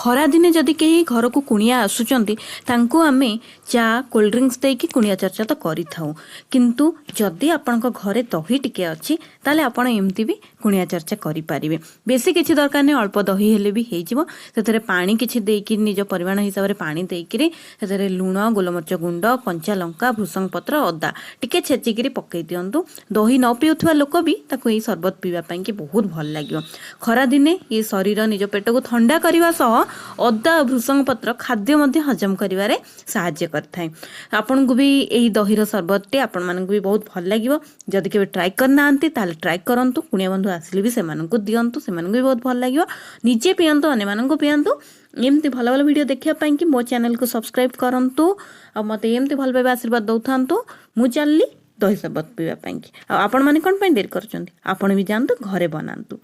खरा दिने जदि कहीं घर को कुणिया आसुचंती तांको आमे चा कोल्ड ड्रिंक्स देकी कुणिया चर्चा तो करि थाउ किंतु जदि आपनक घरे दही टिके अछि ताले आपण एमती भी कुणिया चर्चा करि परिबे। बेसी किछि दरकार नै अल्प दही हेले भी हेइ जिवो सेतरे पानी किछि देकी निज परिमाण हिसाब रे पानी देकी सेतरे लूण गोलमरच गुंड कंचा लंका भृसंग पत्र अदा टिके छेचिकी पकई दियंतु। दही न पिउथुवा लोक भी ताको एई शरबत पीवा पई कि बहुत भल लागियो। खरा दिने ये शरीर निज पेट को ठंडा करने सह अदा भृसंग पत्र खाद्य मध्य हजम करिवारे साहाय्य करथाय। आपन को भी यही दहीर शरबत आपण मानक भी बहुत भल लागिवो। जदि केबे ट्राई करना ताले ट्राई करंतु कुणिया बंधु आसिले भी सेमानकु दियंतु सेमानकु भी बहुत भल लागिवो। निजे पियंतु अन्य मानकु पियंतु। एमती भल भल वीडियो देखिया पई कि मो चैनल को सब्सक्राइब करंतु आ मते एमती भल पाइबा आशीर्वाद दउथांतु। मु चलली दही शरबत पीवा पई कि आपण माने कोन पई देर करचंती आपण भी जानतु घरे बनांतु।